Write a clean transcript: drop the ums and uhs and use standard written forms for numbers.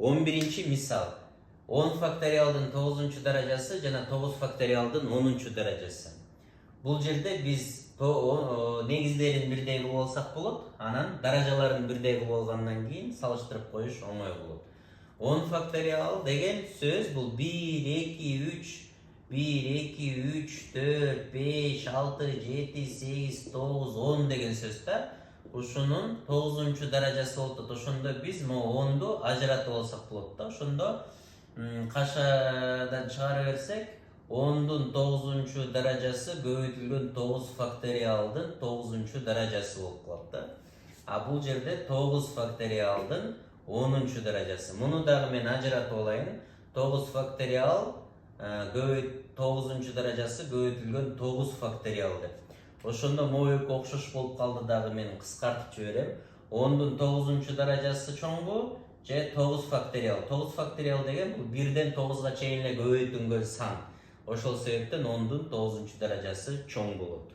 11-ci misal. 10 faktorialдын 9-cu darajası жана 9 faktorialдын 10-cu darajası. Бул жерде биз негиздерин бирдей кылып алсак болот, анан даражаларын бирдей кылып алгандан кийин салыштырып коюш оңой болот. 10 faktorial деген сөз бул 1, 2, 3, 1, 2, 3, 4, 5, 6, 7, 8, 9, 10 деген сөз да. Ушунун 9-cu darajасы болот. Ошондо биз могу 10ду ажыратып алсак болот да. Ошондо кашадан чыгарып берсек, 10-дун 9-cu darajасы көбөйтүлгөн 9 faktorialдын 9-cu darajасы болуп калат да. А бул жерде 9 faktorialдын 10-cu darajасы. Муну дагы мен ажыратып алайын. 9 faktorial 9-cu darajасы көбөйтүлгөн 9 faktorial деп. Ошондо могу экөө окшош болуп калды дагы мен кыскартып жиберем. 10-дун 9-cu darajасы чоңбу же 9 faktorial. 9 faktorial деген бул 1ден 9га чейин эле көбөйтүлгөн сан. Ошол себептен 10-дун 9-cu darajасы чоң болот.